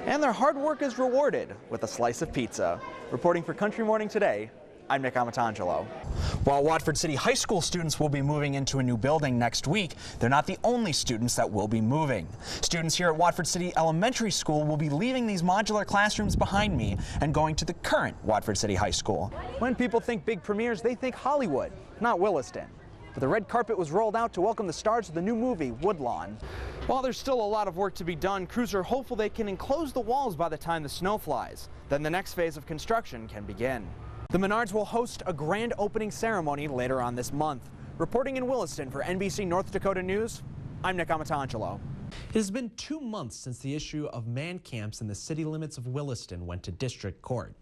And their hard work is rewarded with a slice of pizza. Reporting for Country Morning Today, I'm Amatangelo. While Watford City High School students will be moving into a new building next week, they're not the only students that will be moving. Students here at Watford City Elementary School will be leaving these modular classrooms behind me and going to the current Watford City High School. When people think big premieres, they think Hollywood, not Williston. But the red carpet was rolled out to welcome the stars of the new movie, Woodlawn. While there's still a lot of work to be done, crews are hopeful they can enclose the walls by the time the snow flies. Then the next phase of construction can begin. The Menards will host a grand opening ceremony later on this month. Reporting in Williston for NBC North Dakota News, I'm Amatangelo. It has been 2 months since the issue of man camps in the city limits of Williston went to district court.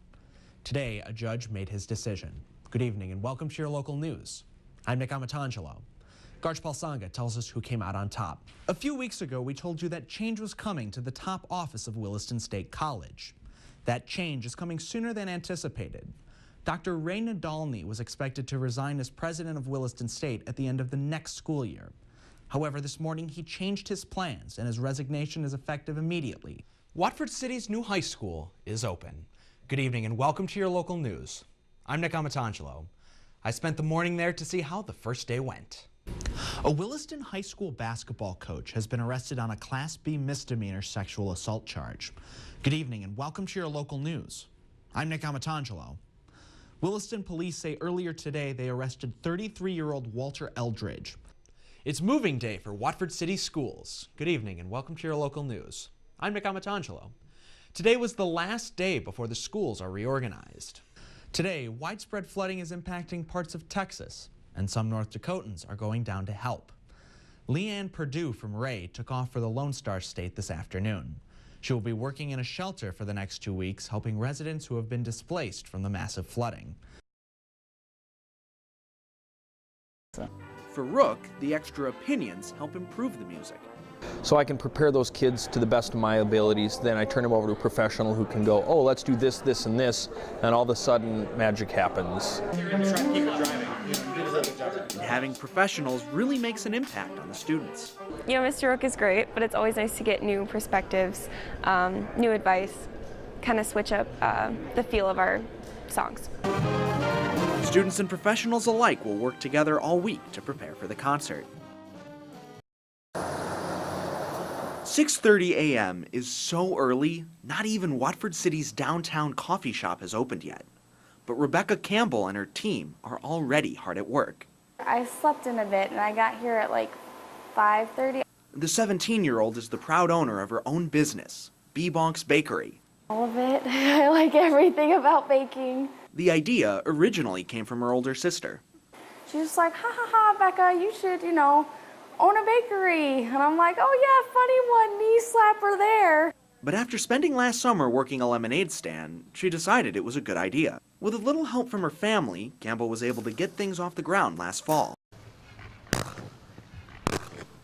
Today, a judge made his decision. Good evening and welcome to your local news. I'm Amatangelo. Garchpal Sangha tells us who came out on top. A few weeks ago, we told you that change was coming to the top office of Williston State College. That change is coming sooner than anticipated. Dr. Ray Nadolny was expected to resign as president of Williston State at the end of the next school year. However, this morning he changed his plans and his resignation is effective immediately. Watford City's new high school is open. Good evening and welcome to your local news. I'm Amatangelo. I spent the morning there to see how the first day went. A Williston High School basketball coach has been arrested on a Class B misdemeanor sexual assault charge. Good evening and welcome to your local news. I'm Amatangelo. Williston police say earlier today they arrested 33-year-old Walter Eldridge. It's moving day for Watford City schools. Good evening and welcome to your local news. I'm Amatangelo. Today was the last day before the schools are reorganized. Today, widespread flooding is impacting parts of Texas, and some North Dakotans are going down to help. Leanne Perdue from Ray took off for the Lone Star State this afternoon. She will be working in a shelter for the next 2 weeks, helping residents who have been displaced from the massive flooding. For Rook, the extra opinions help improve the music. So I can prepare those kids to the best of my abilities. Then I turn them over to a professional who can go, oh, let's do this, this, and this, and all of a sudden magic happens. Having professionals really makes an impact on the students. You know, Mr. Rook is great, but it's always nice to get new perspectives, new advice, kind of switch up the feel of our songs. Students and professionals alike will work together all week to prepare for the concert. 6:30 a.m. is so early, not even Watford City's downtown coffee shop has opened yet. But Rebecca Campbell and her team are already hard at work. I slept in a bit and I got here at like 5:30. The 17-year-old is the proud owner of her own business, B-Bonk's Bakery. All of it. I like everything about baking. The idea originally came from her older sister. She was like, ha ha ha, Becca, you should, own a bakery. And I'm like, oh yeah, funny one, knee slapper there. But after spending last summer working a lemonade stand, she decided it was a good idea. With a little help from her family, Campbell was able to get things off the ground last fall.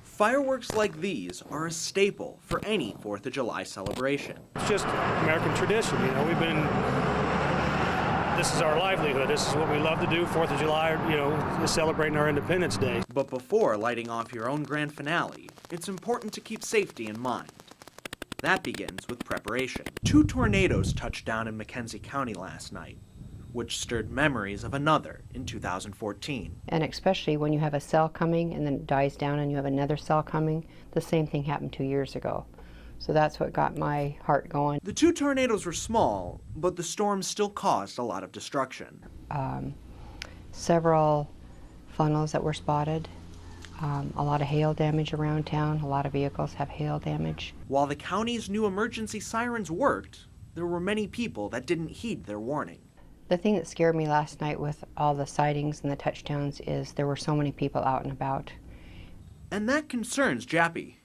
Fireworks like these are a staple for any 4th of July celebration. It's just American tradition, this is our livelihood. This is what we love to do, 4th of July, is celebrating our Independence Day. But before lighting off your own grand finale, it's important to keep safety in mind. That begins with preparation. 2 tornadoes touched down in McKenzie County last night, which stirred memories of another in 2014. And especially when you have a cell coming and then it dies down and you have another cell coming, the same thing happened 2 years ago. So that's what got my heart going. The 2 tornadoes were small, but the storms still caused a lot of destruction. Several funnels that were spotted, a lot of hail damage around town, a lot of vehicles have hail damage. While the county's new emergency sirens worked, there were many people that didn't heed their warning. The thing that scared me last night with all the sightings and the touchdowns is there were so many people out and about. And that concerns Jappy.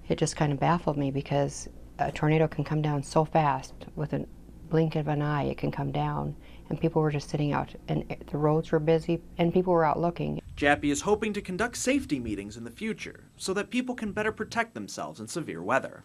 It just kind of baffled me because a tornado can come down so fast. With a blink of an eye, it can come down. And people were just sitting out, and the roads were busy, and people were out looking. Jappy is hoping to conduct safety meetings in the future so that people can better protect themselves in severe weather.